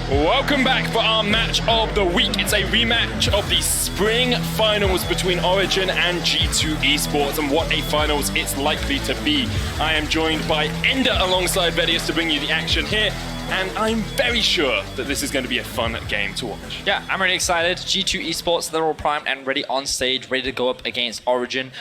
Welcome back for our match of the week. It's a rematch of the spring finals between Origen and G2 Esports, and what a finals it's likely to be. I am joined by Ender alongside Vedius to bring you the action here, and I'm very sure that this is going to be a fun game to watch. Yeah, I'm really excited. G2 Esports, they're all primed and ready on stage, ready to go up against Origen.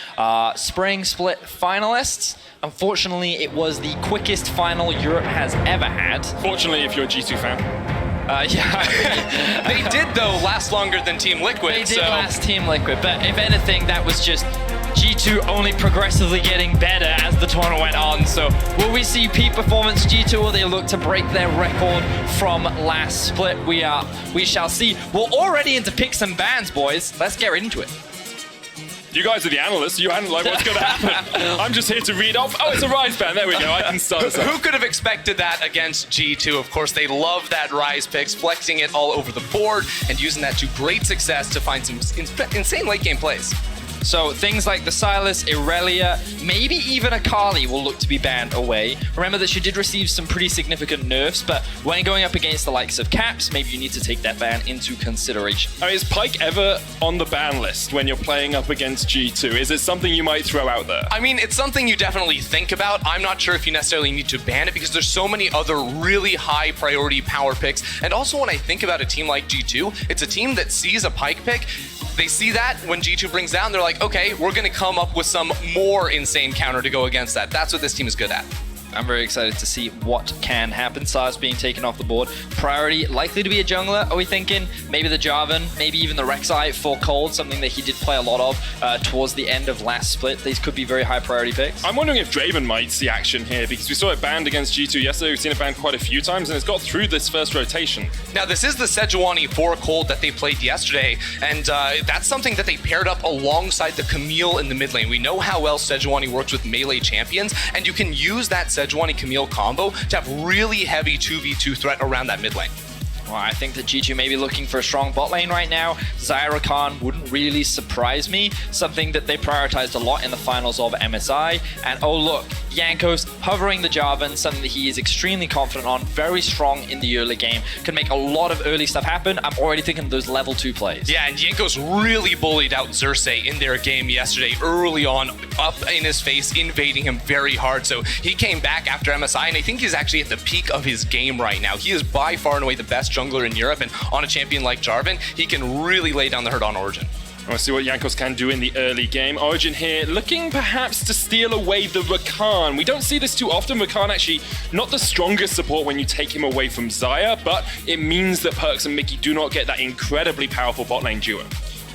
Spring split finalists. Unfortunately, it was the quickest final Europe has ever had. Fortunately, if you're a G2 fan. Yeah. They did, though, last longer than Team Liquid. They did last Team Liquid, but if anything, that was just G2 only progressively getting better as the tournament went on. So will we see peak performance G2, or they look to break their record from last split? We shall see. We're already into picks and bans, boys. Let's get right into it. You guys are the analysts. You handle like what's going to happen. I'm just here to read off. Oh, it's a Rise ban. There we go. I can start this Who could have expected that against G2? Of course, they love that Rise picks, flexing it all over the board and using that to great success to find some insane late game plays. So things like the Sylas, Irelia, maybe even Akali will look to be banned away. Remember that she did receive some pretty significant nerfs, but when going up against the likes of Caps, maybe you need to take that ban into consideration. I mean, is Pyke ever on the ban list when you're playing up against G2? Is it something you might throw out there? I mean, it's something you definitely think about. I'm not sure if you necessarily need to ban it because there's so many other really high priority power picks. And also when I think about a team like G2, it's a team that sees a Pyke pick. They see that when G2 brings down, they're like, okay, we're going to come up with some more insane counter to go against that. That's what this team is good at. I'm very excited to see what can happen. Sylas being taken off the board. Priority likely to be a jungler. Are we thinking maybe the Jarvan, maybe even the Rek'Sai for Cold, something that he did play a lot of towards the end of last split. These could be very high priority picks. I'm wondering if Draven might see action here, because we saw it banned against G2 yesterday. We've seen it banned quite a few times, and it's got through this first rotation. Now, this is the Sejuani for Cold that they played yesterday, and that's something that they paired up alongside the Camille in the mid lane. We know how well Sejuani works with melee champions, and you can use that Sejuani Camille combo to have really heavy 2v2 threat around that mid lane. Well, I think that G2 may be looking for a strong bot lane right now. Xayah Rakan wouldn't really surprise me. Something that they prioritized a lot in the finals of MSI. And oh look, Jankos hovering the Jarvan, something that he is extremely confident on, very strong in the early game, can make a lot of early stuff happen. I'm already thinking of those level 2 plays. Yeah, and Jankos really bullied out Xerxes in their game yesterday, early on, up in his face, invading him very hard. So he came back after MSI, and I think he's actually at the peak of his game right now. He is by far and away the best jungler in Europe, and on a champion like Jarvan, he can really lay down the hurt on Origen. I want to see what Jankos can do in the early game. Origen here looking perhaps to steal away the Rakan. We don't see this too often. Rakan actually not the strongest support when you take him away from Xayah, but it means that Perkz and Mickey do not get that incredibly powerful bot lane duo.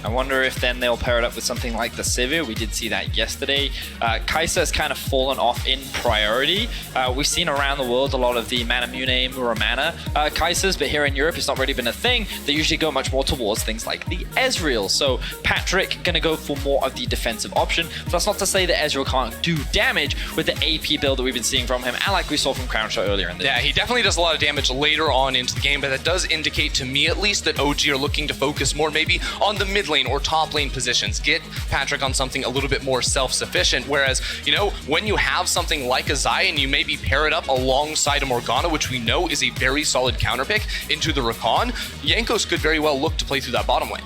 I wonder if then they'll pair it up with something like the Sivir. We did see that yesterday. Kai'Sa has kind of fallen off in priority. We've seen around the world a lot of the Manamune, Muramana Kai'Sas, but here in Europe it's not really been a thing. They usually go much more towards things like the Ezreal. So Patrick gonna go for more of the defensive option. But that's not to say that Ezreal can't do damage with the AP build that we've been seeing from him, and like we saw from Crownshot earlier in the Yeah, he definitely does a lot of damage later on into the game, but that does indicate to me at least that OG are looking to focus more maybe on the mid lane or top lane positions. Get Patrick on something a little bit more self-sufficient, whereas, you know, when you have something like a Xayah and you maybe pair it up alongside a Morgana, which we know is a very solid counter pick into the Rakan, Jankos could very well look to play through that bottom lane.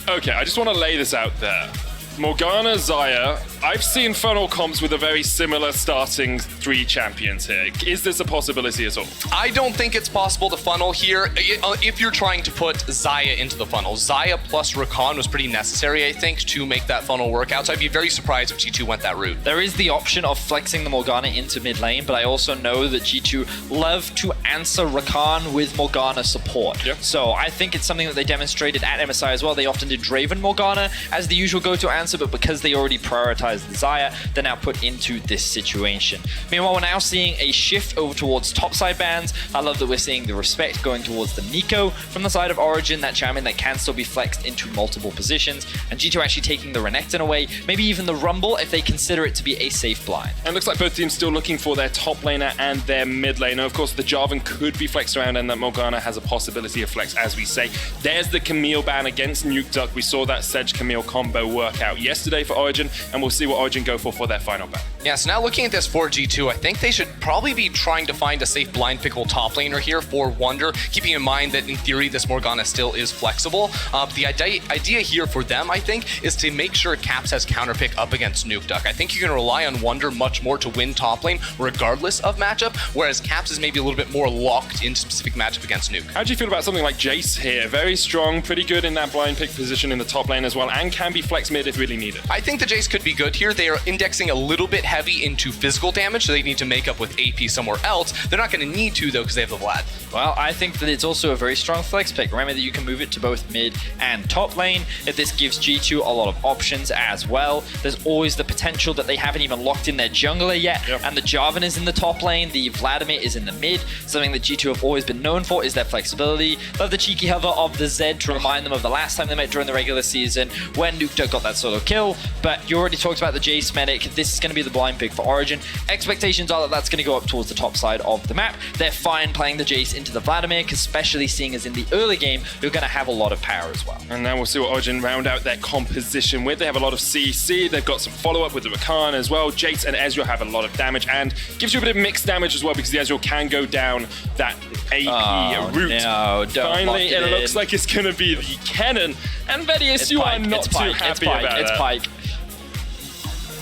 Okay, I just want to lay this out there. Morgana, Xayah, I've seen funnel comps with a very similar starting 3 champions here. Is this a possibility at all? I don't think it's possible to funnel here if you're trying to put Xayah into the funnel. Xayah plus Rakan was pretty necessary, I think, to make that funnel work out, so I'd be very surprised if G2 went that route. There is the option of flexing the Morgana into mid lane, but I also know that G2 love to answer Rakan with Morgana support. Yep. So I think it's something that they demonstrated at MSI as well. They often did Draven Morgana as the usual go-to answer, but because they already prioritized the Xayah, they're now put into this situation. Meanwhile, we're now seeing a shift over towards topside bans. I love that we're seeing the respect going towards the Nico from the side of Origen, that champion that can still be flexed into multiple positions, and G2 actually taking the Renekton away, maybe even the Rumble if they consider it to be a safe blind. And it looks like both teams still looking for their top laner and their mid laner. Of course, the Jarvan could be flexed around, and that Morgana has a possibility of flex, as we say. There's the Camille ban against Nuke Duck. We saw that Sedge Camille combo work out yesterday for Origen, and we'll see what Origen go for their final battle. Yeah, so now looking at this for G2, I think they should probably be trying to find a safe blind pickle top laner here for Wonder, keeping in mind that in theory this Morgana still is flexible. The idea here for them, I think, is to make sure Caps has counterpick up against Nuke Duck. I think you can rely on Wonder much more to win top lane regardless of matchup, whereas Caps is maybe a little bit more locked into specific matchup against Nuke. How do you feel about something like Jace here? Very strong, pretty good in that blind pick position in the top lane as well, and can be flex mid if really needed. I think the Jace could be good here. They are indexing a little bit heavy into physical damage, so they need to make up with AP somewhere else. They're not going to need to, though, because they have the Vlad. Well, I think that it's also a very strong flex pick. Remember that you can move it to both mid and top lane. If this gives G2 a lot of options as well. There's always the potential that they haven't even locked in their jungler yet, and the Jarvan is in the top lane, the Vladimir is in the mid. Something that G2 have always been known for is their flexibility. Love the cheeky hover of the Zed to remind them of the last time they met during the regular season when Nuke Duck got that solo kill. But you already talked about the Jace medic. This is going to be the blind pick for Origen. Expectations are that that's going to go up towards the top side of the map. They're fine playing the Jace into the Vladimir, especially seeing as in the early game, you're going to have a lot of power as well. And now we'll see what Origen round out their composition with. They have a lot of CC, they've got some follow-up with the Rakan as well. Jace and Ezreal have a lot of damage, and gives you a bit of mixed damage as well, because the Ezreal can go down that AP route. No, don't Finally, it looks like it's going to be the Kennen, and Vedius, you are not too happy about that. It's Pike.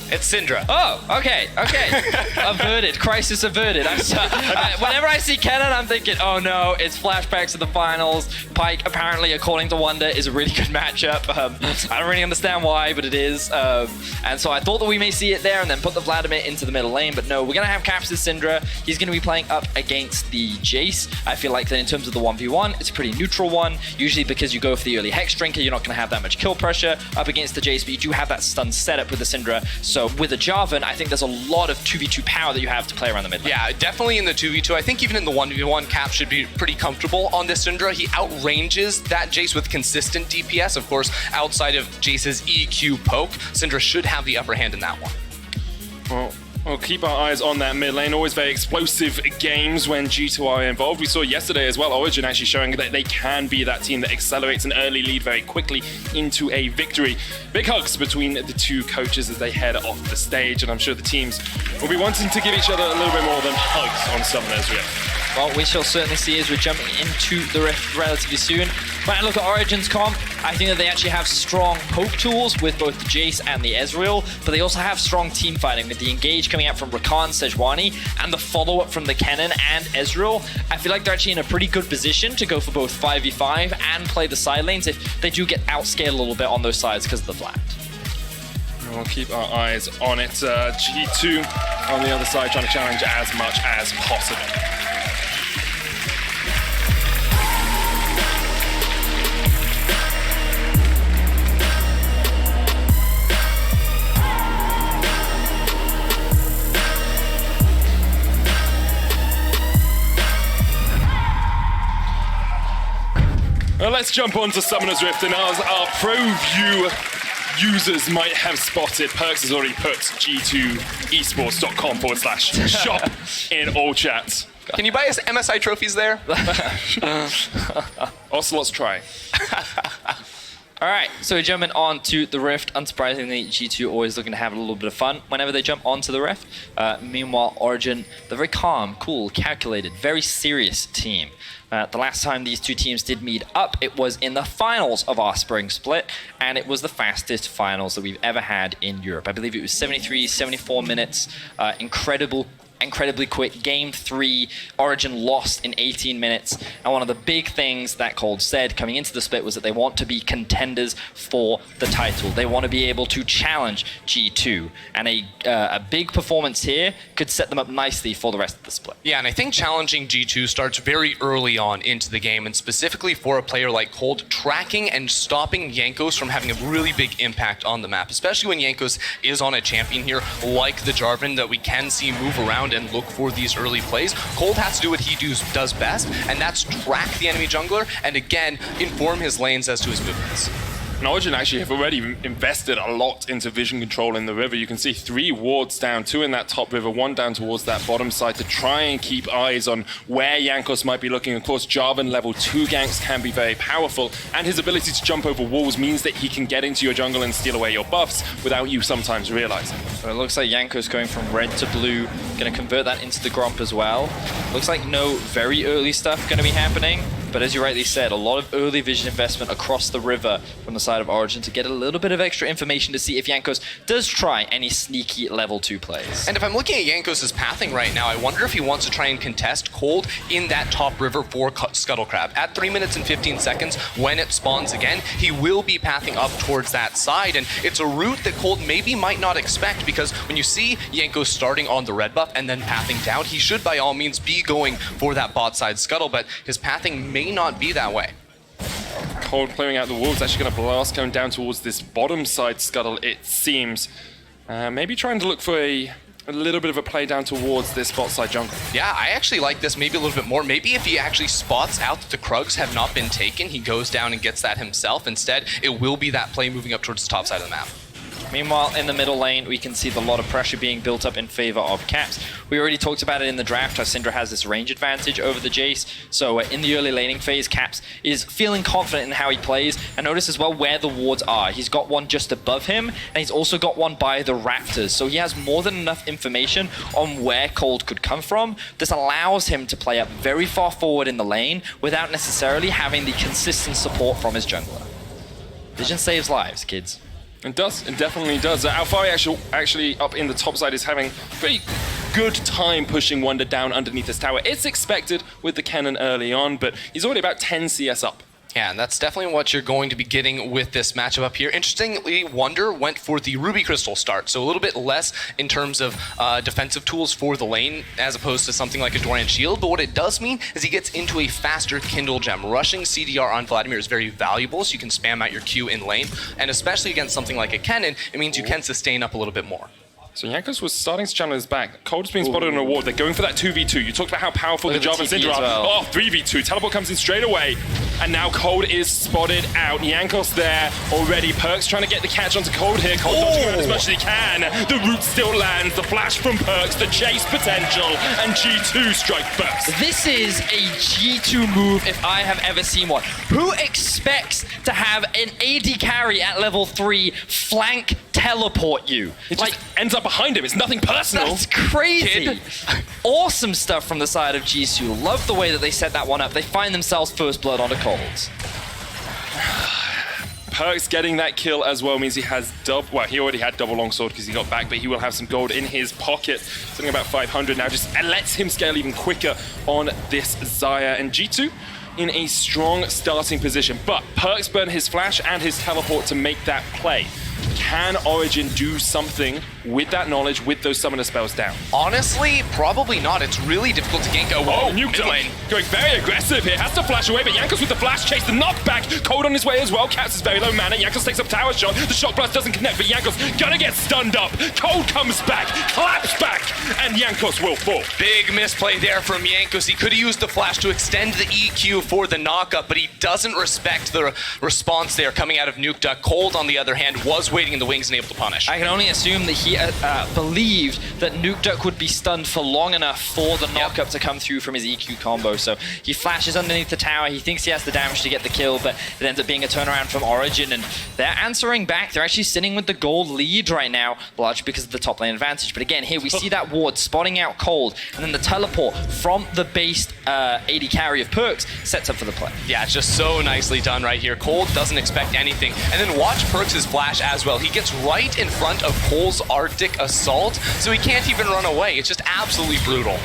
It's Syndra. Oh, okay. Averted. Crisis averted. Whenever I see Kennen, I'm thinking, oh no, it's flashbacks to the finals. Pike, apparently, according to Wonder, is a really good matchup. I don't really understand why, but it is. And so I thought that we may see it there and then put the Vladimir into the middle lane, but no, we're going to have Caps' Syndra. He's going to be playing up against the Jace. I feel like that in terms of the 1v1, it's a pretty neutral one. Usually because you go for the early Hex Drinker, you're not going to have that much kill pressure up against the Jace, but you do have that stun setup with the Syndra. So with a Jarvan, I think there's a lot of 2v2 power that you have to play around the mid lane. Yeah, definitely in the 2v2. I think even in the 1v1, Cap should be pretty comfortable on this Syndra. He outranges that Jace with consistent DPS. Of course, outside of Jace's EQ poke, Syndra should have the upper hand in that one. Well, we'll keep our eyes on that mid lane. Always very explosive games when G2 are involved. We saw yesterday as well, Origen actually showing that they can be that team that accelerates an early lead very quickly into a victory. Big hugs between the two coaches as they head off the stage, and I'm sure the teams will be wanting to give each other a little bit more than hugs on Summoner's Rift. Well, we shall certainly see as we're jumping into the Rift relatively soon. When I look at Origen's comp, I think that they actually have strong poke tools with both the Jace and the Ezreal, but they also have strong team fighting with the engage coming out from Rakan, Sejuani, and the follow-up from the Kennen and Ezreal. I feel like they're actually in a pretty good position to go for both 5v5 and play the side lanes if they do get outscaled a little bit on those sides because of the Vlad. We'll keep our eyes on it. G2 on the other side trying to challenge as much as possible. Well, let's jump on to Summoner's Rift, and as our ProView users might have spotted, Perks has already put g2esports.com/shop in all chats. Can you buy us MSI trophies there? Ocelot's try. All right, so we're jumping on to the Rift. Unsurprisingly, G2 always looking to have a little bit of fun whenever they jump onto the Rift. Meanwhile, Origen, the very calm, cool, calculated, very serious team. The last time these two teams did meet up, it was in the finals of our spring split, and it was the fastest finals that we've ever had in Europe. I believe it was 73, 74 minutes, incredibly quick. Game 3, Origen lost in 18 minutes. And one of the big things that Cold said coming into the split was that they want to be contenders for the title. They want to be able to challenge G2. And a big performance here could set them up nicely for the rest of the split. Yeah, and I think challenging G2 starts very early on into the game, and specifically for a player like Cold, tracking and stopping Jankos from having a really big impact on the map, especially when Jankos is on a champion here like the Jarvan that we can see move around and look for these early plays. Cold has to do what he does best, and that's track the enemy jungler and again inform his lanes as to his movements. And Origen actually have already invested a lot into vision control in the river. You can see 3 wards down, 2 in that top river, 1 down towards that bottom side to try and keep eyes on where Jankos might be looking. Of course, Jarvan level 2 ganks can be very powerful, and his ability to jump over walls means that he can get into your jungle and steal away your buffs without you sometimes realizing. So it looks like Jankos going from red to blue, going to convert that into the Gromp as well. Looks like no very early stuff going to be happening. But as you rightly said, a lot of early vision investment across the river from the side of Origen to get a little bit of extra information to see if Jankos does try any sneaky level 2 plays. And if I'm looking at Jankos' pathing right now, I wonder if he wants to try and contest Cold in that top river for Scuttle Crab. At 3 minutes and 15 seconds, when it spawns again, he will be pathing up towards that side. And it's a route that Cold maybe might not expect, because when you see Jankos starting on the red buff and then pathing down, he should by all means be going for that bot side scuttle, but his pathing may not be that way. Cold clearing out the wolves, actually going to blast going down towards this bottom side scuttle, it seems. Maybe trying to look for a little bit of a play down towards this bot side jungle. Yeah, I actually like this maybe a little bit more. Maybe if he actually spots out that the Krugs have not been taken, he goes down and gets that himself. Instead, it will be that play moving up towards the top side of the map. Meanwhile, in the middle lane, we can see a lot of pressure being built up in favor of Caps. We already talked about it in the draft, how Syndra has this range advantage over the Jace. So in the early laning phase, Caps is feeling confident in how he plays. And notice as well where the wards are. He's got one just above him, and he's also got one by the Raptors. So he has more than enough information on where Cold could come from. This allows him to play up very far forward in the lane without necessarily having the consistent support from his jungler. Vision saves lives, kids. It does, it definitely does. Alfari actually up in the top side is having pretty good time pushing Wonder down underneath this tower. It's expected with the cannon early on, but he's already about 10 CS up. Yeah, and that's definitely what you're going to be getting with this matchup up here. Interestingly, Wonder went for the Ruby Crystal start, so a little bit less in terms of defensive tools for the lane as opposed to something like a Dorian Shield, but what it does mean is he gets into a faster Kindle Gem. Rushing CDR on Vladimir is very valuable, so you can spam out your Q in lane, and especially against something like a Kennen, it means you can sustain up a little bit more. So Jankos was starting to channel his back. Cold's been spotted on a ward. They're going for that 2v2. You talked about how powerful the Jarvan Syndra are. Well. Oh, 3v2. Teleport comes in straight away. And now Cold is spotted out. Jankos there already. Perks trying to get the catch onto Cold here. Cold dodging around as much as he can. The root still lands. The flash from Perks. The chase potential. And G2 strike first. This is a G2 move if I have ever seen one. Who expects to have an AD carry at level 3 flank teleport you? It just ends up behind him. It's nothing personal. That's crazy. Awesome stuff from the side of Jisoo. Love the way that they set that one up. They find themselves first blood onto Colds. Perks getting that kill as well means he has double. Well, he already had double longsword because he got back, but he will have some gold in his pocket. Something about 500 now. Just lets him scale even quicker on this Xayah. And G2 in a strong starting position, but Perks burn his flash and his teleport to make that play. Can Origen do something with that knowledge, with those summoner spells down? Honestly, probably not. It's really difficult to gank. Oh, nuked him. Going very aggressive here. Has to flash away, but Jankos with the flash chase, the knockback. Cold on his way as well. Caps is very low mana. Jankos takes up tower shot. The shock blast doesn't connect, but Jankos gonna get stunned up. Cold comes back, claps back, and Jankos will fall. Big misplay there from Jankos. He could have used the flash to extend the EQ for the knockup, but he doesn't respect the response there coming out of Nukta. Cold, on the other hand, was waiting in the wings and able to punish. I can only assume that he believed that Nukduck would be stunned for long enough for the knockup to come through from his EQ combo. So he flashes underneath the tower. He thinks he has the damage to get the kill, but it ends up being a turnaround from Origen, and they're answering back. They're actually sitting with the gold lead right now, largely because of the top lane advantage. But again, here we see that ward spotting out Cold, and then the teleport from the base AD carry of Perks sets up for the play. Yeah, it's just so nicely done right here. Cold doesn't expect anything. And then watch Perks' flash as well. He gets right in front of Cole's Arctic Assault, so he can't even run away. It's just absolutely brutal.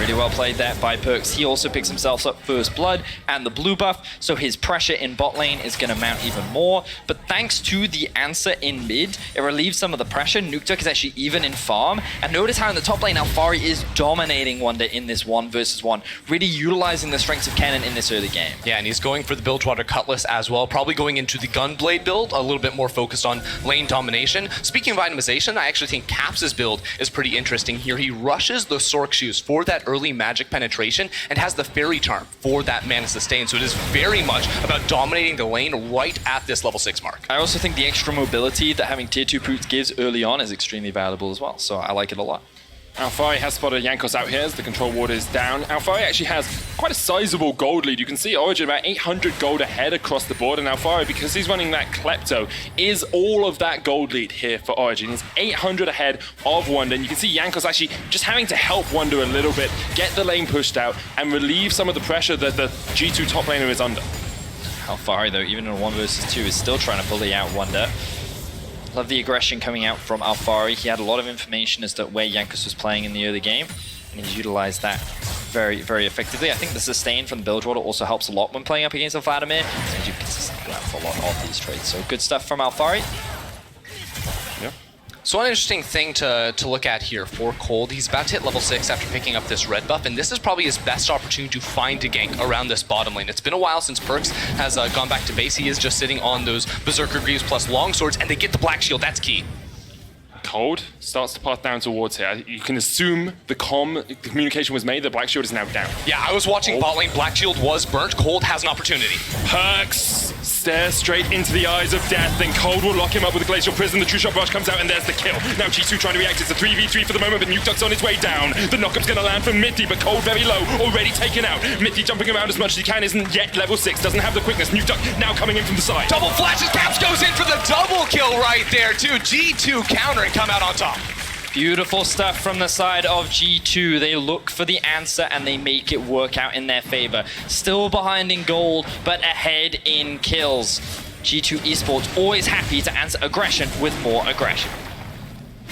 Really well played that by Perks. He also picks himself up first blood and the blue buff, so his pressure in bot lane is going to mount even more. But thanks to the answer in mid, it relieves some of the pressure. Nuktuk is actually even in farm. And notice how in the top lane, Alfari is dominating Wonder in this 1v1, really utilizing the strengths of Kennen in this early game. Yeah, and he's going for the Bilgewater Cutlass as well, probably going into the Gunblade build, a little bit more focused on lane domination. Speaking of itemization, I actually think Caps' build is pretty interesting here. He rushes the Sork Shoes for that early magic penetration and has the fairy charm for that mana sustain. So it is very much about dominating the lane right at this level 6 mark. I also think the extra mobility that having tier 2 Poots gives early on is extremely valuable as well, so I like it a lot. Alphari has spotted Jankos out here as the control ward is down. Alphari actually has quite a sizable gold lead. You can see Origen about 800 gold ahead across the board, and Alphari, because he's running that Klepto, is all of that gold lead here for Origen. He's 800 ahead of Wonder, and you can see Jankos actually just having to help Wonder a little bit, get the lane pushed out, and relieve some of the pressure that the G2 top laner is under. Alphari, though, even in a 1 versus 2, is still trying to bully out Wonder. Love the aggression coming out from Alphari. He had a lot of information as to where Jankos was playing in the early game, and he's utilized that very, very effectively. I think the sustain from the build order also helps a lot when playing up against Vladimir, because you consistently go out for a lot of these trades. So good stuff from Alphari. Yeah. So one interesting thing to look at here for Cold, he's about to hit level 6 after picking up this red buff, and this is probably his best opportunity to find a gank around this bottom lane. It's been a while since Perks has gone back to base. He is just sitting on those Berserker Greaves plus longswords, and they get the Black Shield. That's key. Cold starts to path down towards here. You can assume the communication was made, the Black Shield is now down. Yeah, I was watching bot lane. Black Shield was burnt. Cold has an opportunity. Perks stares straight into the eyes of death, then Cold will lock him up with a Glacial Prison. The True Shot Rush comes out, and there's the kill. Now G2 trying to react. It's a 3v3 for the moment, but Nuke Duck's on his way down. The knockup's going to land from Mithy, but Cold very low, already taken out. Mithy jumping around as much as he can, isn't yet level 6, doesn't have the quickness. Nuke Duck now coming in from the side. Double flashes. Caps goes in for the double kill right there, too. G2 counter and come out on top. Beautiful stuff from the side of G2. They look for the answer and they make it work out in their favor. Still behind in gold, but ahead in kills. G2 Esports always happy to answer aggression with more aggression.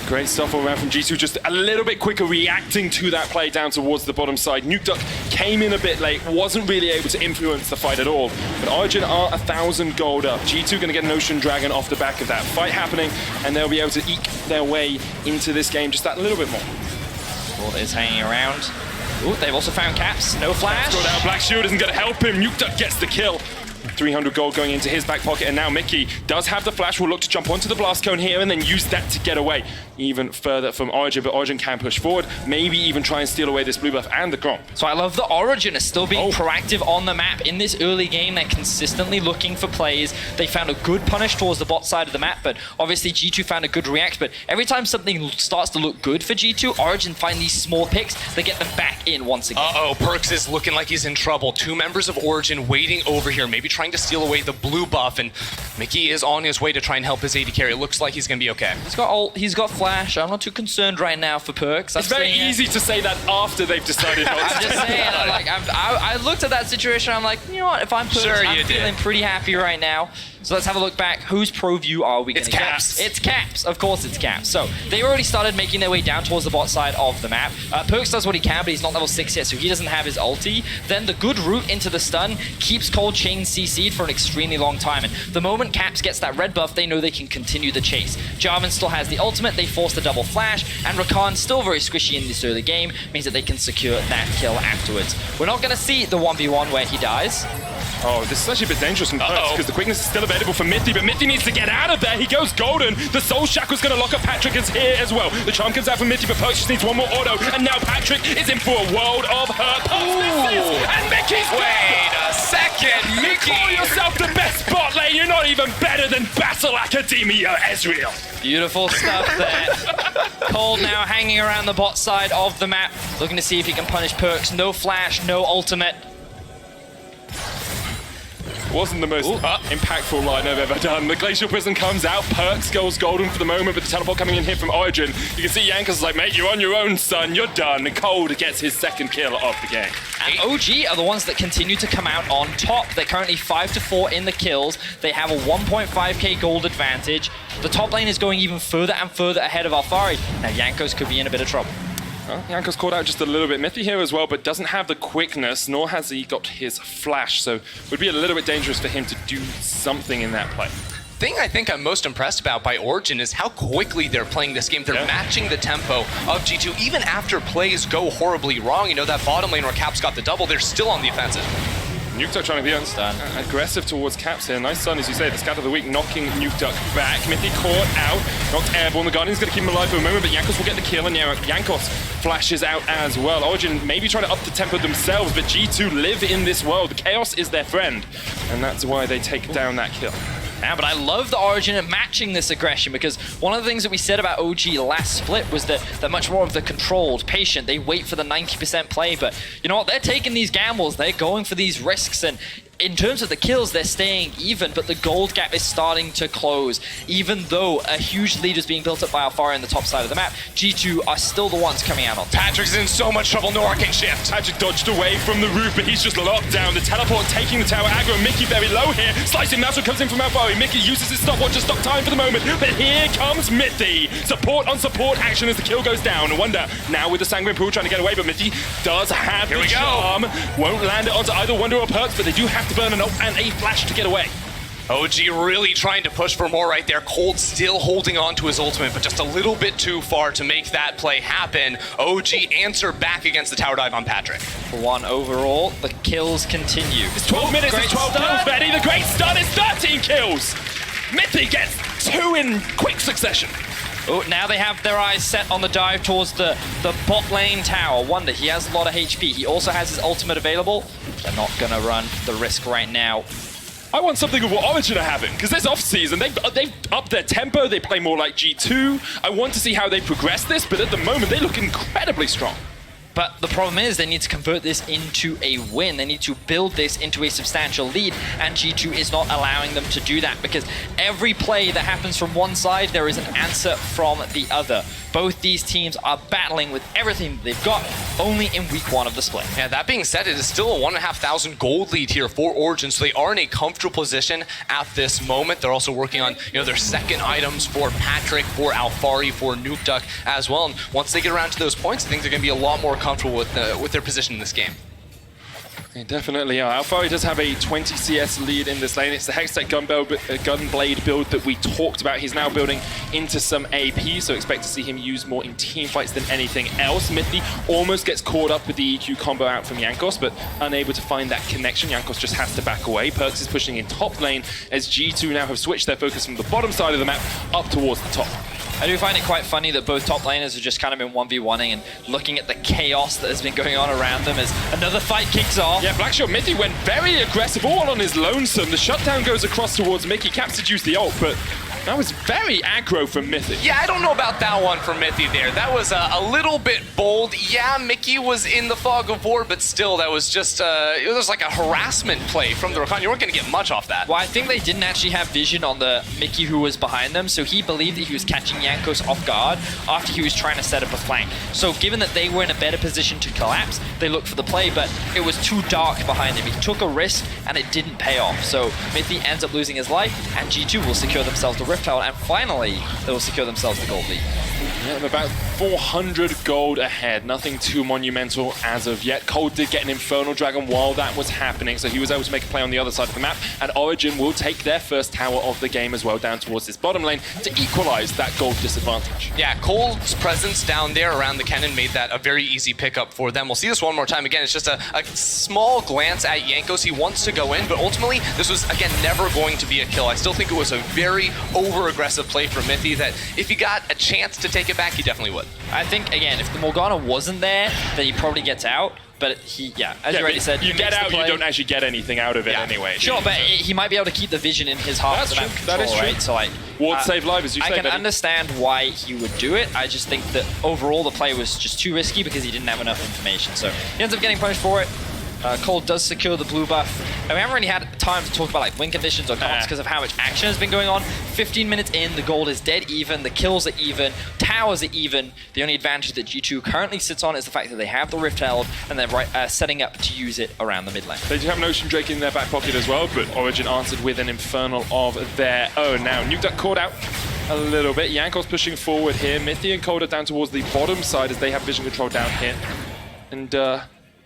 Great stuff all around from G2, just a little bit quicker reacting to that play down towards the bottom side. Nuke Duck came in a bit late, wasn't really able to influence the fight at all. But Origen are 1,000 gold up. G2 going to get an Ocean Dragon off the back of that fight happening, and they'll be able to eke their way into this game just that little bit more. Ward is hanging around. Ooh, they've also found Caps. No flash. Got out. Black Shield isn't going to help him. Nuke Duck gets the kill. 300 gold going into his back pocket, and now Mickey does have the flash, will look to jump onto the blast cone here and then use that to get away even further from Origen, but Origen can push forward, maybe even try and steal away this blue buff and the Grom. So I love the Origen is still being proactive on the map. In this early game, they're consistently looking for plays. They found a good punish towards the bot side of the map, but obviously G2 found a good react, but every time something starts to look good for G2, Origen find these small picks, they get them back in once again. Uh-oh, Perks is looking like he's in trouble. 2 members of Origen waiting over here, maybe trying to steal away the blue buff, and Mickey is on his way to try and help his AD carry. It looks like he's going to be okay. He's got ult, he's got flash. I'm not too concerned right now for Perks. It's very easy to say that after they've decided not to. I'm just saying, I looked at that situation, I'm like, you know what, if I'm Perks, I'm feeling pretty happy right now. So let's have a look back. Whose pro view are we going to get? Caps. It's Caps. Of course it's Caps. So they already started making their way down towards the bot side of the map. Perks does what he can, but he's not level 6 yet, so he doesn't have his ulti. Then the good route into the stun keeps Cold Chain CC'd for an extremely long time. And the moment Caps gets that red buff, they know they can continue the chase. Jarvan still has the ultimate. They force the double flash, and Rakan still very squishy in this early game, means that they can secure that kill afterwards. We're not going to see the 1v1 where he dies. Oh, this is actually a bit dangerous from Perks because the quickness is still available for Mithy, but Mithy needs to get out of there. He goes golden. The Soul Shackle's going to lock up Patrick is here as well. The charm comes out from Mithy, but Perks just needs one more auto, and now Patrick is in for a world of hurt. And Mickey's Wait a second, Mickey! You call yourself the best bot lane. You're not even better than Battle Academia Ezreal. Beautiful stuff there. Cold now hanging around the bot side of the map, looking to see if he can punish Perks. No flash, no ultimate. Wasn't the most impactful line I've ever done. The Glacial Prison comes out, Perks goes golden for the moment, but the teleport coming in here from Origen. You can see Jankos is like, mate, you're on your own, son, you're done. And Cold gets his second kill of the game. And OG are the ones that continue to come out on top. They're currently 5-4 in the kills. They have a 1.5k gold advantage. The top lane is going even further and further ahead of Alphari. Now Jankos could be in a bit of trouble. Jankos caught out just a little bit. Mithy here as well, but doesn't have the quickness, nor has he got his flash, so it would be a little bit dangerous for him to do something in that play. Thing I think I'm most impressed about by Origen is how quickly they're playing this game. They're matching the tempo of G2, even after plays go horribly wrong. You know, that bottom lane where Caps got the double, they're still on the offensive. Nukeduck trying to be aggressive towards Caps here. Nice stun, as you say, the scat of the week knocking Nukeduck back. Mithy caught out, knocked airborne. The Guardian's going to keep him alive for a moment, but Jankos will get the kill, and Jankos flashes out as well. Origen maybe trying to up the tempo themselves, but G2 live in this world. Chaos is their friend, and that's why they take down that kill. Yeah, but I love the Origin of matching this aggression, because one of the things that we said about OG last split was that they're much more of the controlled, patient. They wait for the 90% play, but you know what? They're taking these gambles. They're going for these risks, and in terms of the kills, they're staying even, but the gold gap is starting to close. Even though a huge lead is being built up by Alfari on the top side of the map, G2 are still the ones coming out on top. Patrick's in so much trouble, no arcane shift. Patrick dodged away from the roof, but he's just locked down. The teleport taking the tower aggro. Mickey very low here. Slicing Master comes in from Alfari. Mickey uses his stopwatch to stop time for the moment, but here comes Mithy. Support on support action as the kill goes down. Wonder now with the Sanguine Pool trying to get away, but Mithy does have the charm. Won't land it onto either Wonder or Perks, but they do have to burn an ult and a flash to get away. OG really trying to push for more right there. Cold still holding on to his ultimate, but just a little bit too far to make that play happen. OG answer back against the tower dive on Patrick. For one overall, the kills continue. It's 12 minutes, it's 12 kills, Betty. The great stun is 13 kills. Mithy gets 2 in quick succession. Oh, now they have their eyes set on the dive towards the bot lane tower. Wonder, he has a lot of HP. He also has his ultimate available. They're not going to run the risk right now. I want something of what Origin are having, because this off-season, they've upped their tempo, they play more like G2. I want to see how they progress this, but at the moment, they look incredibly strong. But the problem is they need to convert this into a win. They need to build this into a substantial lead, and G2 is not allowing them to do that, because every play that happens from one side, there is an answer from the other. Both these teams are battling with everything that they've got only in week 1 of the split. Yeah, that being said, it is still a 1,500 gold lead here for Origin, so they are in a comfortable position at this moment. They're also working on, their second items for Patrick, for Alfari, for Nukeduck as well. And once they get around to those points, I think they're going to be a lot more comfortable with their position in this game. They definitely are. Alfari does have a 20 CS lead in this lane. It's the Hextech Gunblade build that we talked about. He's now building into some AP, so expect to see him use more in team fights than anything else. Mithy almost gets caught up with the EQ combo out from Jankos, but unable to find that connection. Jankos just has to back away. Perks is pushing in top lane as G2 now have switched their focus from the bottom side of the map up towards the top. I do find it quite funny that both top laners have just kind of been 1v1ing and looking at the chaos that has been going on around them as another fight kicks off. Yeah, Blackshot Mithy went very aggressive, all on his lonesome. The shutdown goes across towards Mickey. Caps to use the ult, but that was very aggro from Mithy. Yeah, I don't know about that one from Mithy there. That was a little bit bold. Yeah, Mickey was in the fog of war, but still, that was just, it was like a harassment play from the Rakan. You weren't going to get much off that. Well, I think they didn't actually have vision on the Mickey who was behind them, so he believed that he was catching Jankos off guard after he was trying to set up a flank. So given that they were in a better position to collapse, they looked for the play, but it was too dark behind him. He took a risk, and it didn't pay off. So Mithy ends up losing his life, and G2 will secure themselves the Rift Tower, and finally, they will secure themselves the gold lead. Yeah, I'm about 400 gold ahead. Nothing too monumental as of yet. Cold did get an Infernal Dragon while that was happening, so he was able to make a play on the other side of the map, and Origin will take their first tower of the game as well down towards this bottom lane to equalize that gold disadvantage. Yeah, Cold's presence down there around the cannon made that a very easy pickup for them. We'll see this one more time. Again, it's just a small glance at Jankos. He wants to go in, but ultimately, this was, again, never going to be a kill. I still think it was a very over-aggressive play from Mithy that if he got a chance to take it back, he definitely would. I think, again, if the Morgana wasn't there, then he probably gets out. But he, as you already said, you get out, you don't actually get anything out of it anyway. Sure, but he might be able to keep the vision in his half. That's true. That is true. Right? So like, Ward save live, as you say. I can understand why he would do it. I just think that overall the play was just too risky because he didn't have enough information. So he ends up getting punished for it. Cold does secure the blue buff. And we haven't really had time to talk about like win conditions or comps because of how much action has been going on. 15 minutes in, the gold is dead even, the kills are even, towers are even. The only advantage that G2 currently sits on is the fact that they have the Rift held and they're setting up to use it around the mid lane. They do have an Ocean Drake in their back pocket as well, but Origin answered with an Infernal of their own. Now, Nukeduck caught out a little bit. Jankos pushing forward here. Mithy and Cold are down towards the bottom side as they have vision control down here. And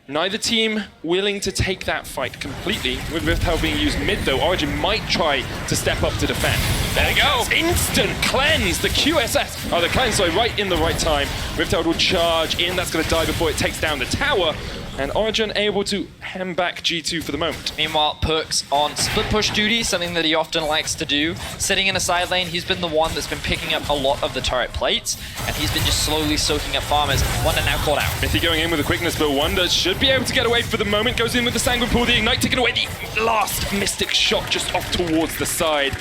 neither team willing to take that fight completely. With Rift Held being used mid though, Origin might try to step up to defend. There you go. Instant cleanse, the QSS. Oh, the cleanse, sorry, right in the right time. Rift Held will charge in, that's gonna die before it takes down the tower. And Origen able to hem back G2 for the moment. Meanwhile, Perks on split push duty, something that he often likes to do. Sitting in a side lane, he's been the one that's been picking up a lot of the turret plates, and he's been just slowly soaking up farmers. Wonder now caught out. Mythy going in with a quickness, but Wonder should be able to get away for the moment. Goes in with the Sanguine Pool, the Ignite taking away the last Mystic Shot just off towards the side.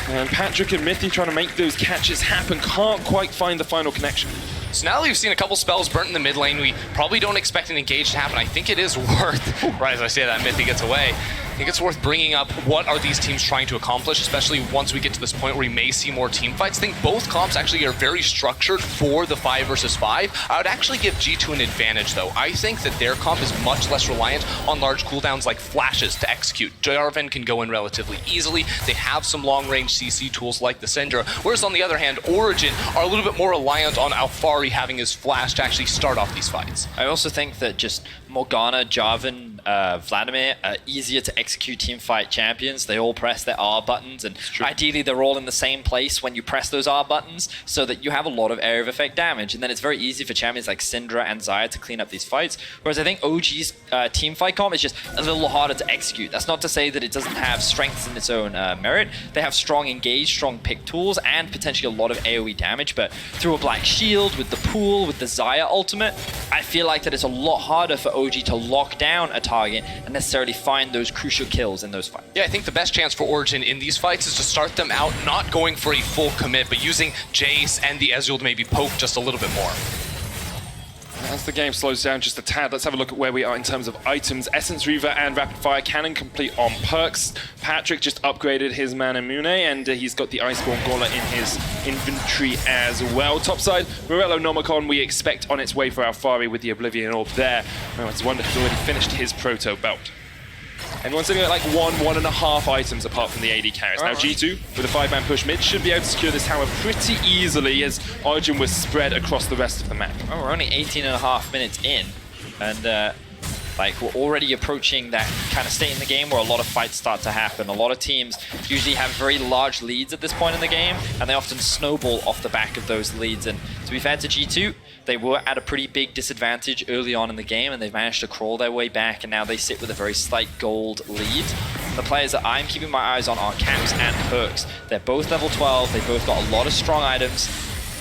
And Patrick and Mythy trying to make those catches happen, can't quite find the final connection. So now that we've seen a couple spells burnt in the mid lane, we probably don't expect an engage to happen. I think it is worth, right as I say that, Mythy gets away. I think it's worth bringing up what are these teams trying to accomplish, especially once we get to this point where we may see more team fights. I think both comps actually are very structured for the 5 versus 5. I would actually give G2 an advantage though. I think that their comp is much less reliant on large cooldowns like flashes to execute. Origen can go in relatively easily. They have some long-range CC tools like the Syndra, whereas on the other hand, Origen are a little bit more reliant on Alfari having his flash to actually start off these fights. I also think that just Morgana, Jarvan, Vladimir are easier to execute teamfight champions. They all press their R buttons, and ideally they're all in the same place when you press those R buttons so that you have a lot of area of effect damage, and then it's very easy for champions like Syndra and Xayah to clean up these fights, whereas I think OG's teamfight comp is just a little harder to execute. That's not to say that it doesn't have strengths in its own merit. They have strong engage, strong pick tools, and potentially a lot of AoE damage, but through a Black Shield, with the pool, with the Xayah ultimate, I feel like that it's a lot harder for OG to lock down a target and necessarily find those crucial kills in those fights. Yeah, I think the best chance for Origen in these fights is to start them out not going for a full commit, but using Jace and the Ezreal to maybe poke just a little bit more. As the game slows down just a tad, let's have a look at where we are in terms of items. Essence Reaver and Rapid Fire Cannon complete on Perks. Patrick just upgraded his Mana Mune, and he's got the Iceborne Gauntlet in his inventory as well. Topside, Morello Nomicon we expect on its way for Alfari with the Oblivion Orb there. Whereas Wonder has already finished his Proto Belt. Everyone's sitting at like 1.5 items apart from the AD carries. Now G2, with a 5-man push mid, should be able to secure this tower pretty easily as Origen was spread across the rest of the map. Oh, we're only 18.5 minutes in, and like we're already approaching that kind of state in the game where a lot of fights start to happen. A lot of teams usually have very large leads at this point in the game, and they often snowball off the back of those leads. And to be fair to G2, they were at a pretty big disadvantage early on in the game, and they've managed to crawl their way back, and now they sit with a very slight gold lead. The players that I'm keeping my eyes on are Caps and Perks. They're both level 12, they both got a lot of strong items.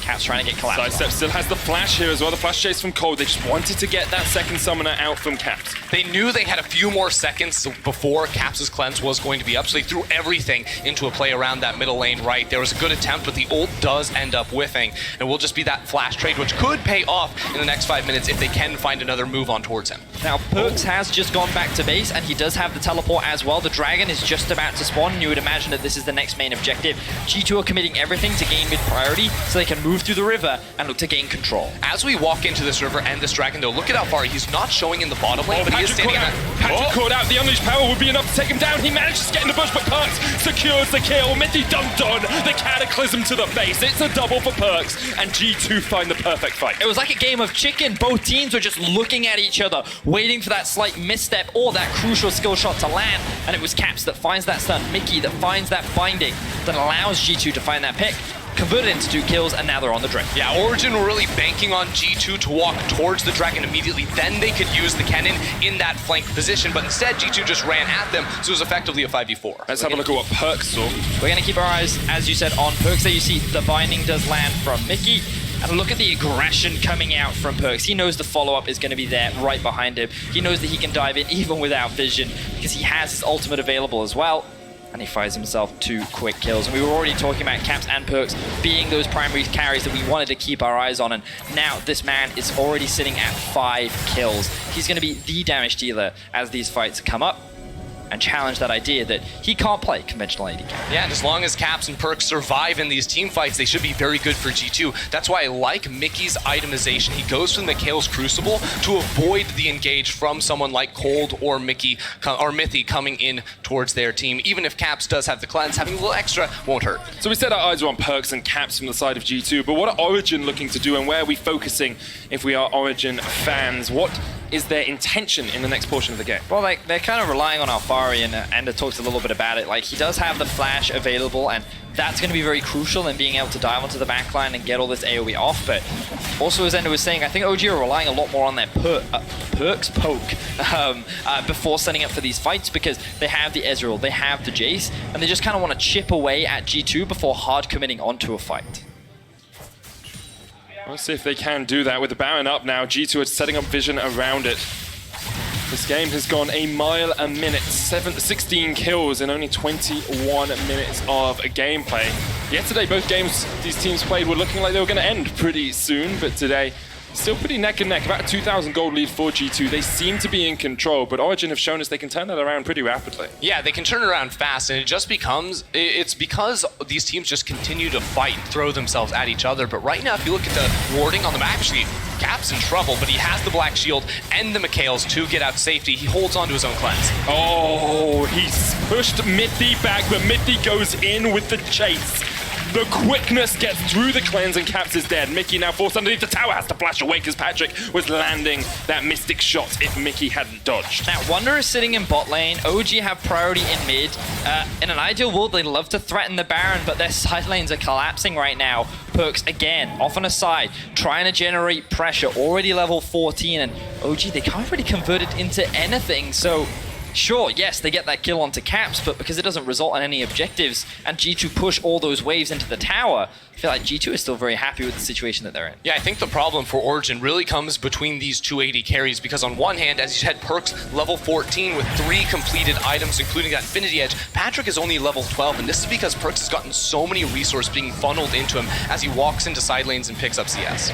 Caps trying to get collapsed. Sidestep still has the flash here as well, the flash chase from Cold. They just wanted to get that second summoner out from Caps. They knew they had a few more seconds before Caps' cleanse was going to be up, so they threw everything into a play around that middle lane right. There was a good attempt, but the ult does end up whiffing, and will just be that flash trade, which could pay off in the next 5 minutes if they can find another move on towards him. Now, Perks has just gone back to base, and he does have the teleport as well. The dragon is just about to spawn, and you would imagine that this is the next main objective. G2 are committing everything to gain mid priority so they can move through the river and look to gain control. As we walk into this river and this dragon, though, look at how far he's not showing in the bottom lane, but he is standing in that. Patrick caught out. The unleashed power would be enough to take him down. He manages to get in the bush, but Perks secures the kill. Mythy dunked on the Cataclysm to the face. It's a double for Perks, and G2 find the perfect fight. It was like a game of chicken. Both teams were just looking at each other, waiting for that slight misstep or that crucial skill shot to land, and it was Caps that finds that stun, Mickey that finds that binding, that allows G2 to find that pick, convert it into 2 kills, and now they're on the drink. Yeah, Origen were really banking on G2 to walk towards the dragon immediately. Then they could use the cannon in that flank position, but instead G2 just ran at them, so it was effectively a 5v4. Let's have a look at what Perks saw. We're going to keep our eyes, as you said, on Perks. There you see the binding does land from Mickey. And look at the aggression coming out from Perks. He knows the follow-up is going to be there right behind him. He knows that he can dive in even without vision because he has his ultimate available as well. And he finds himself 2 quick kills. And we were already talking about Caps and Perks being those primary carries that we wanted to keep our eyes on. And now this man is already sitting at 5 kills. He's going to be the damage dealer as these fights come up and challenge that idea that he can't play conventional AD carry. Yeah, and as long as Caps and Perks survive in these team fights, they should be very good for G2. That's why I like Mickey's itemization. He goes for the Mikhail's Crucible to avoid the engage from someone like Cold or Mythy coming in towards their team. Even if Caps does have the cleanse, having a little extra won't hurt. So we said our eyes are on Perks and Caps from the side of G2, but what are Origen looking to do, and where are we focusing if we are Origen fans? What is their intention in the next portion of the game? Well, they're kind of relying on Alfari, and Ender talks a little bit about it. Like, he does have the flash available, and that's going to be very crucial in being able to dive onto the backline and get all this AoE off. But also, as Ender was saying, I think OG are relying a lot more on their perks poke before setting up for these fights, because they have the Ezreal, they have the Jace, and they just kind of want to chip away at G2 before hard committing onto a fight. Let's see if they can do that with the Baron up now. G2 are setting up vision around it. This game has gone a mile a minute, 16 kills in only 21 minutes of gameplay. Yesterday, both games these teams played were looking like they were going to end pretty soon, but today, still pretty neck and neck. About a 2,000 gold lead for G2. They seem to be in control, but Origen have shown us they can turn that around pretty rapidly. Yeah, they can turn it around fast, and it's because these teams just continue to fight and throw themselves at each other. But right now, if you look at the warding on the map, actually, Cap's in trouble, but he has the Black Shield and the Mikhails to get out safety. He holds on to his own cleanse. Oh, he's pushed Mithy back, but Mithy goes in with the chase. The quickness gets through the cleanse and Caps is dead. Mickey now forced underneath the tower, has to flash away because Patrick was landing that Mystic shot if Mickey hadn't dodged. Now, Wonder is sitting in bot lane. OG have priority in mid. In an ideal world, they'd love to threaten the Baron, but their side lanes are collapsing right now. Perks, again, off on a side, trying to generate pressure, already level 14, and OG, they can't really convert it into anything, so sure, yes, they get that kill onto Caps, but because it doesn't result in any objectives, and G2 push all those waves into the tower, I feel like G2 is still very happy with the situation that they're in. Yeah, I think the problem for Origen really comes between these 280 carries, because on one hand, as you said, Perks level 14 with 3 completed items, including that Infinity Edge. Patrick is only level 12, and this is because Perks has gotten so many resources being funneled into him as he walks into side lanes and picks up CS.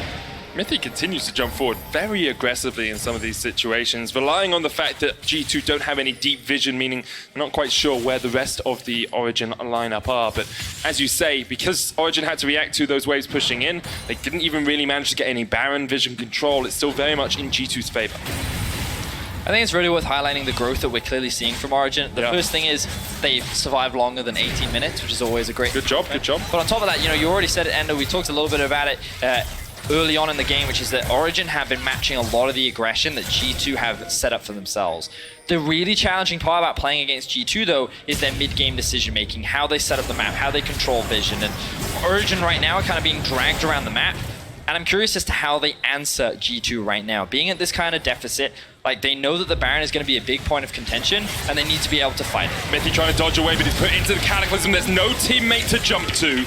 Mithy continues to jump forward very aggressively in some of these situations, relying on the fact that G2 don't have any deep vision, meaning they're not quite sure where the rest of the Origen lineup are. But as you say, because Origen had to react to those waves pushing in, they didn't even really manage to get any Baron vision control. It's still very much in G2's favor. I think it's really worth highlighting the growth that we're clearly seeing from Origen. The first thing is they've survived longer than 18 minutes, which is always a great... Good job, good job. But on top of that, you know, you already said it, Ender, we talked a little bit about it early on in the game, which is that Origen have been matching a lot of the aggression that G2 have set up for themselves. The really challenging part about playing against G2, though, is their mid-game decision-making, how they set up the map, how they control vision. And Origen right now are kind of being dragged around the map, and I'm curious as to how they answer G2 right now. Being at this kind of deficit, like, they know that the Baron is going to be a big point of contention, and they need to be able to fight it. Mithy trying to dodge away, but he's put into the Cataclysm. There's no teammate to jump to.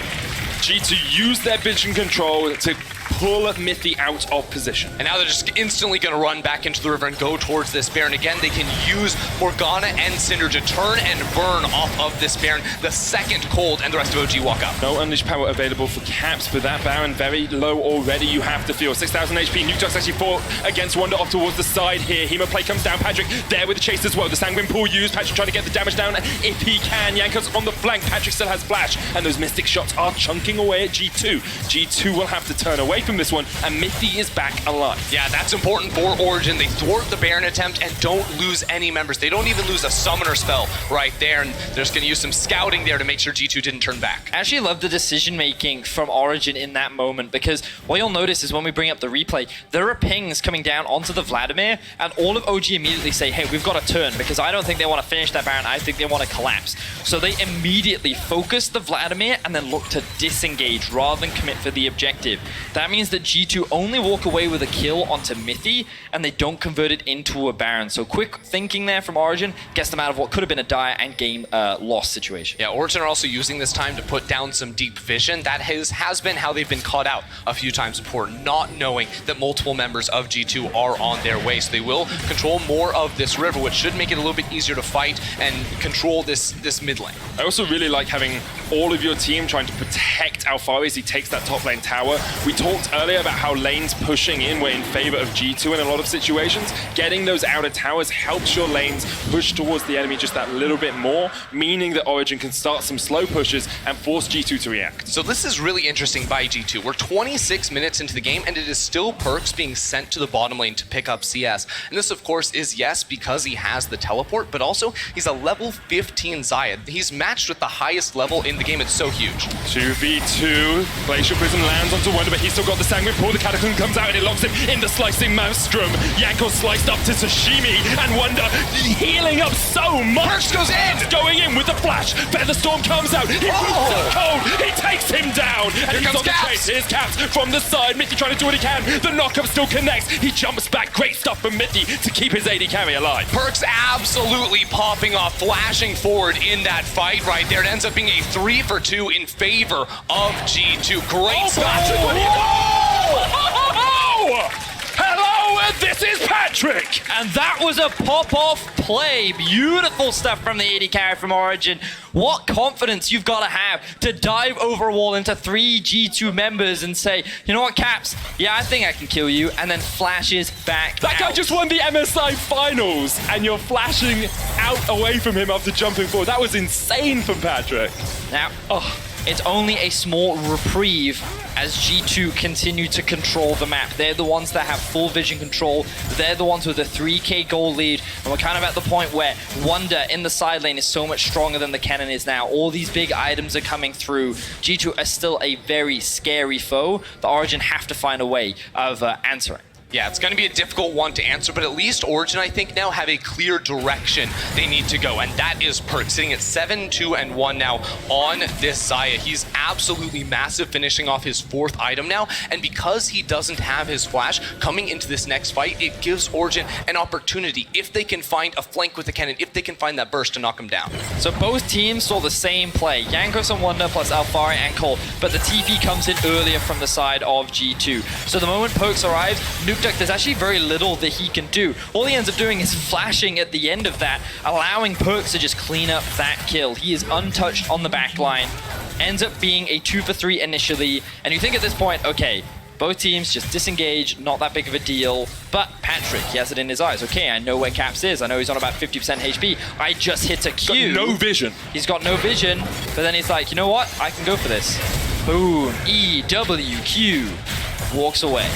G2 use their vision control to pull Mithy out of position. And now they're just instantly going to run back into the river and go towards this Baron. Again, they can use Morgana and Cinder to turn and burn off of this Baron the second Cold and the rest of OG walk up. No Unleashed power available for Caps, but that Baron very low already, you have to feel. 6,000 HP, Nuketox actually fought against Wonder off towards the side here. Hemoplay comes down, Patrick there with the chase as well. The Sanguine Pool used, Patrick trying to get the damage down if he can. Yanko's on the flank, Patrick still has Flash, and those Mystic shots are chunking away at G2. G2 will have to turn away from this one, and Mithy is back alive. Yeah, that's important for Origen. They thwart the Baron attempt and don't lose any members. They don't even lose a summoner spell right there, and they're just going to use some scouting there to make sure G2 didn't turn back. I actually love the decision-making from Origen in that moment, because what you'll notice is when we bring up the replay, there are pings coming down onto the Vladimir, and all of OG immediately say, hey, we've got to turn, because I don't think they want to finish that Baron, I think they want to collapse. So they immediately focus the Vladimir and then look to disengage rather than commit for the objective. That means that G2 only walk away with a kill onto Mithy, and they don't convert it into a Baron. So quick thinking there from Origen gets them out of what could have been a dire and game loss situation. Yeah, Origen are also using this time to put down some deep vision. That has been how they've been caught out a few times before, not knowing that multiple members of G2 are on their way. So they will control more of this river, which should make it a little bit easier to fight and control this mid lane. I also really like having all of your team trying to protect Alfari as he takes that top lane tower. We talked earlier about how lanes pushing in were in favor of G2 in a lot of situations. Getting those outer towers helps your lanes push towards the enemy just that little bit more, meaning that Origen can start some slow pushes and force G2 to react. So this is really interesting by G2. We're 26 minutes into the game, and it is still Perks being sent to the bottom lane to pick up CS. And this, of course, is, yes, because he has the teleport, but also he's a level 15 Xayah. He's matched with the highest level in the game, it's so huge. 2v2. Glacial Prism lands onto Wonder, but he's still got the Sanguine Pull. The Cataclysm comes out and it locks him in the Slicing Maelstrom. Yanko sliced up to Sashimi, and Wonder healing up so much. Perks goes in! Going in with the flash. Featherstorm comes out. He roots up Cold. He takes him down. And Here he's comes on the Caps. chase. Here's Caps from the side. Mithy trying to do what he can. The knockup still connects. He jumps back. Great stuff from Mithy to keep his AD carry alive. Perks absolutely popping off, flashing forward in that fight right there. It ends up being a 3-for-2 in favor of G2. Great stuff. Hello, this is Patrick. And that was a pop-off play. Beautiful stuff from the AD carry from Origen. What confidence you've got to have to dive over a wall into 3 G2 members and say, you know what, Caps? Yeah, I think I can kill you. And then flashes back That guy out. just won the MSI finals, and you're flashing out away from him after jumping forward. That was insane from Patrick. Now, it's only a small reprieve as G2 continue to control the map. They're the ones that have full vision control. They're the ones with a 3k goal lead. And we're kind of at the point where Wonder in the side lane is so much stronger than the cannon is now. All these big items are coming through. G2 are still a very scary foe. The Origen have to find a way of answering. Yeah, it's going to be a difficult one to answer, but at least Origen, I think, now have a clear direction they need to go, and that is Perk, sitting at 7-2-1 now on this Xayah. He's absolutely massive, finishing off his 4th item now, and because he doesn't have his flash, coming into this next fight, it gives Origen an opportunity, if they can find a flank with the cannon, if they can find that burst to knock him down. So both teams saw the same play, Jankos and Wonder plus Alfari and Cole, but the TP comes in earlier from the side of G2. So the moment Perks arrives, there's actually very little that he can do. All he ends up doing is flashing at the end of that, allowing Perks to just clean up that kill. He is untouched on the back line. Ends up being a 2-for-3 initially. And you think at this point, okay, both teams just disengage, not that big of a deal. But Patrick, he has it in his eyes. Okay, I know where Caps is. I know he's on about 50% HP. I just hit a Q. Got no vision. He's got no vision, but then he's like, you know what? I can go for this. Boom. EWQ. Walks away.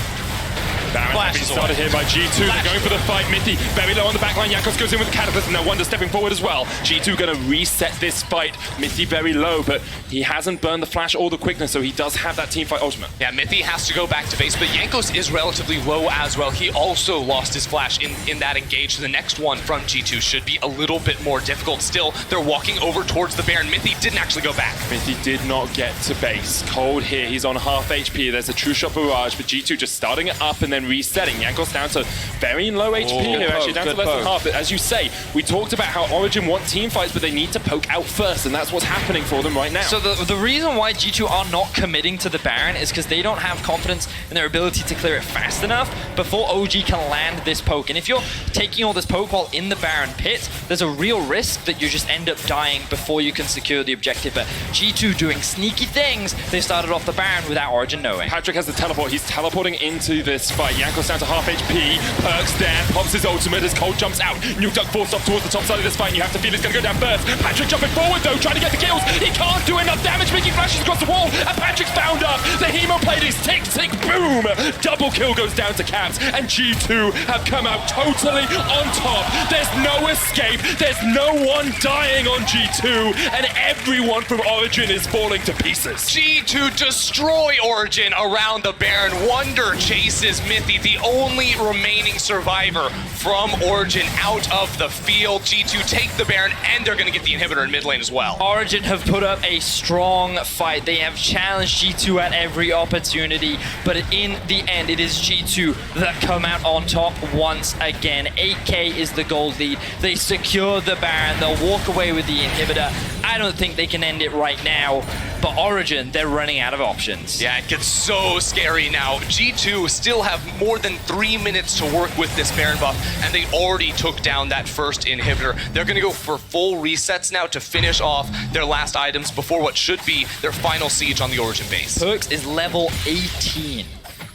Baron being started here by G2. They're going for the fight. Mithy very low on the backline. Yankos goes in with the Cataclysm. Now Wonder stepping forward as well. G2 going to reset this fight. Mithy very low, but he hasn't burned the flash or the quickness, so he does have that teamfight ultimate. Yeah, Mithy has to go back to base, but Yankos is relatively low as well. He also lost his flash in that engage. So the next one from G2 should be a little bit more difficult. Still, they're walking over towards the Baron. Mithy didn't actually go back. Mithy did not get to base. Cold here. He's on half HP. There's a true shot barrage, but G2 just starting it up and then resetting. Yankos down to very low HP here, actually down to less than half. But as you say, we talked about how Origen want team fights, but they need to poke out first, and that's what's happening for them right now. So the reason why G2 are not committing to the Baron is because they don't have confidence in their ability to clear it fast enough before OG can land this poke. And if you're taking all this poke while in the Baron pit, there's a real risk that you just end up dying before you can secure the objective. But G2 doing sneaky things, they started off the Baron without Origen knowing. Patrick has the teleport. He's teleporting into this fight. Yankos down to half HP. Perks there, pops his ultimate as Cold jumps out. Nukeduck forced off towards the top side of this fight, and you have to feel he's going to go down first. Patrick jumping forward though, trying to get the kills. He can't do enough damage, making flashes across the wall, and Patrick's bound up. The hemoplating's tick, tick, boom. Double kill goes down to Caps, and G2 have come out totally on top. There's no escape. There's no one dying on G2, and everyone from Origen is falling to pieces. G2 destroy Origen around the Baron. Wonder chases Mithy, the only remaining survivor from Origen, out of the field. G2 take the Baron, and they're going to get the inhibitor in mid lane as well. Origen have put up a strong fight. They have challenged G2 at every opportunity, but in the end, it is G2 that come out on top once again. 8k is the gold lead. They secure the Baron. They'll walk away with the inhibitor. I don't think they can end it right now, but Origen, they're running out of options. Yeah, it gets so scary now. G2 still have more than 3 minutes to work with this Baron buff, and they already took down that first inhibitor. They're going to go for full resets now to finish off their last items before what should be their final siege on the Origen base. Perks is level 18.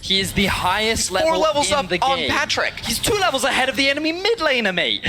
He is the highest level 4 levels in up the on game. Patrick. He's 2 levels ahead of the enemy mid laner, mate.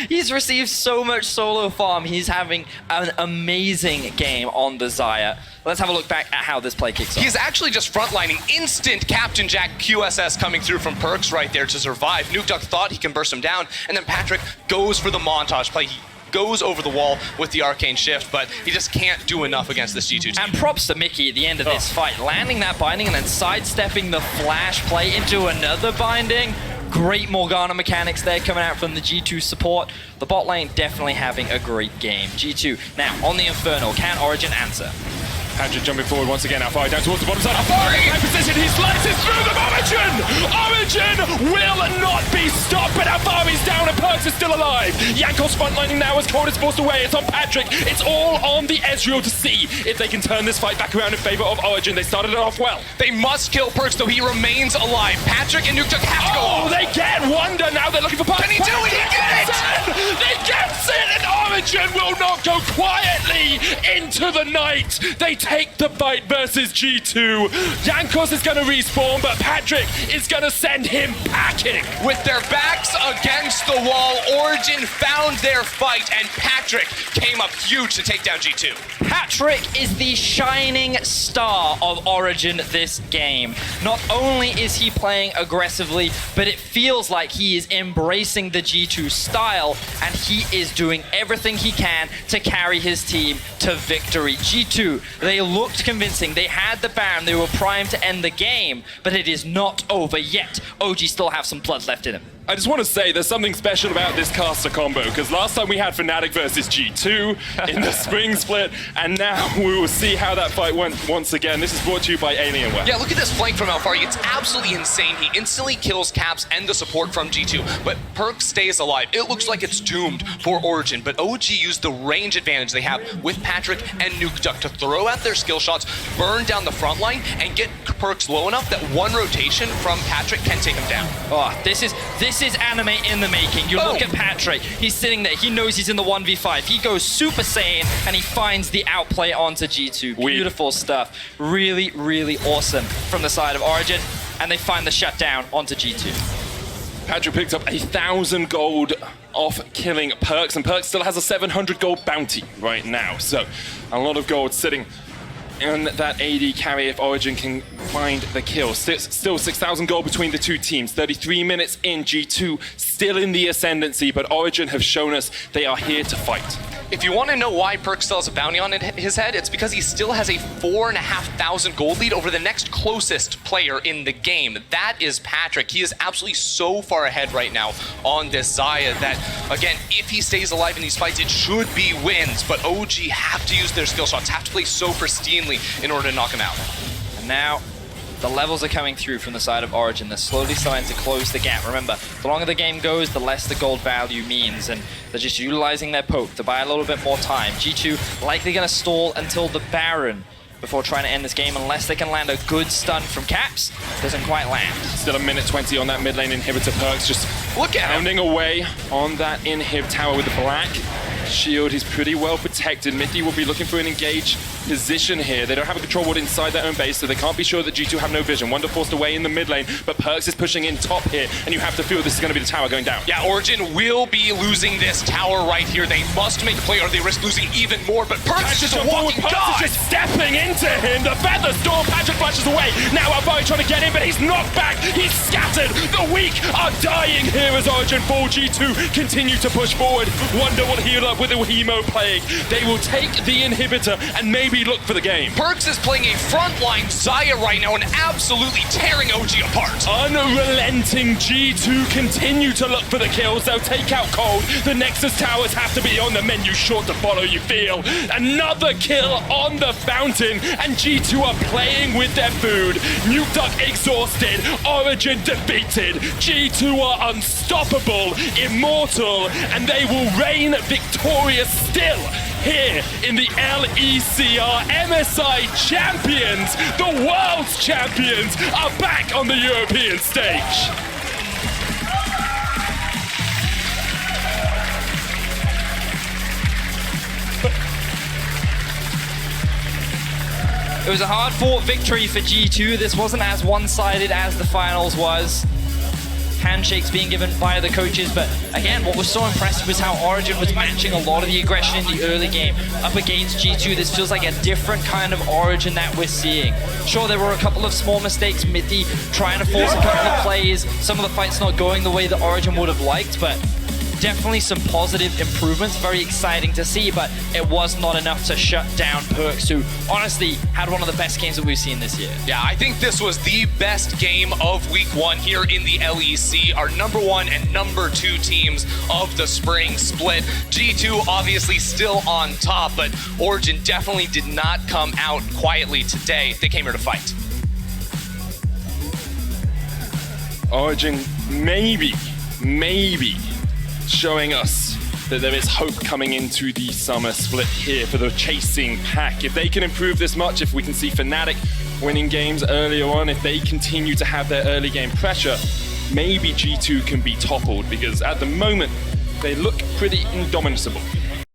He's received so much solo farm. He's having an amazing game on the Xayah. Let's have a look back at how this play kicks off. He's actually just frontlining instant Captain Jack QSS coming through from Perks right there to survive. Nukeduck thought he can burst him down, and then Patrick goes for the montage play. He goes over the wall with the arcane shift, but he just can't do enough against this G2 team. And props to Mickey at the end of this fight, landing that binding and then sidestepping the flash play into another binding. Great Morgana mechanics there coming out from the G2 support. The bot lane definitely having a great game. G2 now on the Inferno. Can Origen answer? Patrick jumping forward once again. Alfari down towards the bottom side. Alfari in position. He slices through them. Origen! Origen will not be stopped, but Alfari's down and Perks is still alive. Jankos frontlining now as Cold is forced away. It's on Patrick. It's all on the Ezreal to see if they can turn this fight back around in favor of Origen. They started it off well. They must kill Perks, though he remains alive. Patrick and Nuktuk have to go off. They get Wonder. Now they're looking for Perks. Can he do it? He gets it! They gets it, and Origen will not go quietly into the night. They take the fight versus G2. Jankos is going to respawn, but Patrick is going to send him packing. With their backs against the wall, Origen found their fight, and Patrick came up huge to take down G2. Patrick is the shining star of Origen this game. Not only is he playing aggressively, but it feels like he is embracing the G2 style, and he is doing everything he can to carry his team to victory. G2, they looked convincing. They had the Baron. They were primed to end the game, but it is not over yet. OG still have some blood left in him. I just want to say there's something special about this caster combo, because last time we had Fnatic versus G2 in the spring split, and now we will see how that fight went once again. This is brought to you by Alienware. Yeah, look at this flank from Alfari. It's absolutely insane. He instantly kills Caps and the support from G2, but Perks stays alive. It looks like it's doomed for Origen, but OG used the range advantage they have with Patrick and Nuktuk to throw out their skill shots, burn down the front line, and get Perks low enough that one rotation from Patrick can take him down. Oh, this is anime in the making. You look at Patrick, he's sitting there, he knows he's in the 1v5. He goes Super Saiyan and he finds the outplay onto G2. Beautiful stuff. Really, really awesome from the side of Origen, and they find the shutdown onto G2. Patrick picked up 1,000 gold off killing Perks, and Perks still has a 700 gold bounty right now. So a lot of gold sitting in that AD carry if Origen can find the kill. Still 6,000 gold between the two teams. 33 minutes in, G2 still in the ascendancy, but Origen have shown us they are here to fight. If you want to know why Perks still has a bounty on his head, it's because he still has a 4,500 gold lead over the next closest player in the game. That is Patrick. He is absolutely so far ahead right now on this Xayah that, again, if he stays alive in these fights, it should be wins, but OG have to use their skill shots, have to play so pristinely in order to knock him out. And now, the levels are coming through from the side of Origen. They're slowly starting to close the gap. Remember, the longer the game goes, the less the gold value means, and they're just utilizing their poke to buy a little bit more time. G2 likely going to stall until the Baron before trying to end this game, unless they can land a good stun from Caps. Doesn't quite land. Still a minute 20 on that mid lane inhibitor. Perks just look at pounding away on that inhib tower with the black shield. He's pretty well protected. Mithy will be looking for an engaged position here. They don't have a control ward inside their own base, so they can't be sure that G2 have no vision. Wonder forced away in the mid lane, but Perks is pushing in top here, and you have to feel this is going to be the tower going down. Yeah, Origen will be losing this tower right here. They must make a play or they risk losing even more, but Perks is just a walking god! Perks is just stepping into him. The Feather Storm, Patrick flashes away. Now Alfari trying to get in, but he's knocked back. He's scattered. The weak are dying here as Origen fall. G2 continue to push forward. Wonder will heal up with a Hemo Plague. They will take the inhibitor and maybe look for the game. Perks is playing a frontline Xayah right now and absolutely tearing OG apart. Unrelenting G2 continue to look for the kills. They'll take out Cold. The Nexus towers have to be on the menu, short to follow, you feel. Another kill on the fountain, and G2 are playing with their food. Nuktuk exhausted, Origen defeated. G2 are unstoppable, immortal, and they will reign victorious still here in the LECR. MSI champions, the world's champions, are back on the European stage. It was a hard-fought victory for G2. This wasn't as one-sided as the finals was. Handshakes being given by the coaches, but again, what was so impressive was how Origen was matching a lot of the aggression in the early game up against G2. This feels like a different kind of Origen that we're seeing. Sure, there were a couple of small mistakes, Mithy trying to force a couple of plays, some of the fights not going the way that Origen would have liked, but definitely some positive improvements, very exciting to see, but it was not enough to shut down Perks, who honestly had one of the best games that we've seen this year. Yeah, I think this was the best game of week 1 here in the LEC. Our number 1 and number 2 teams of the spring split. G2 obviously still on top, but Origen definitely did not come out quietly today. They came here to fight. Origen maybe showing us that there is hope coming into the summer split here for the chasing pack. If they can improve this much, if we can see Fnatic winning games earlier on, if they continue to have their early game pressure, maybe G2 can be toppled, because at the moment they look pretty indomitable.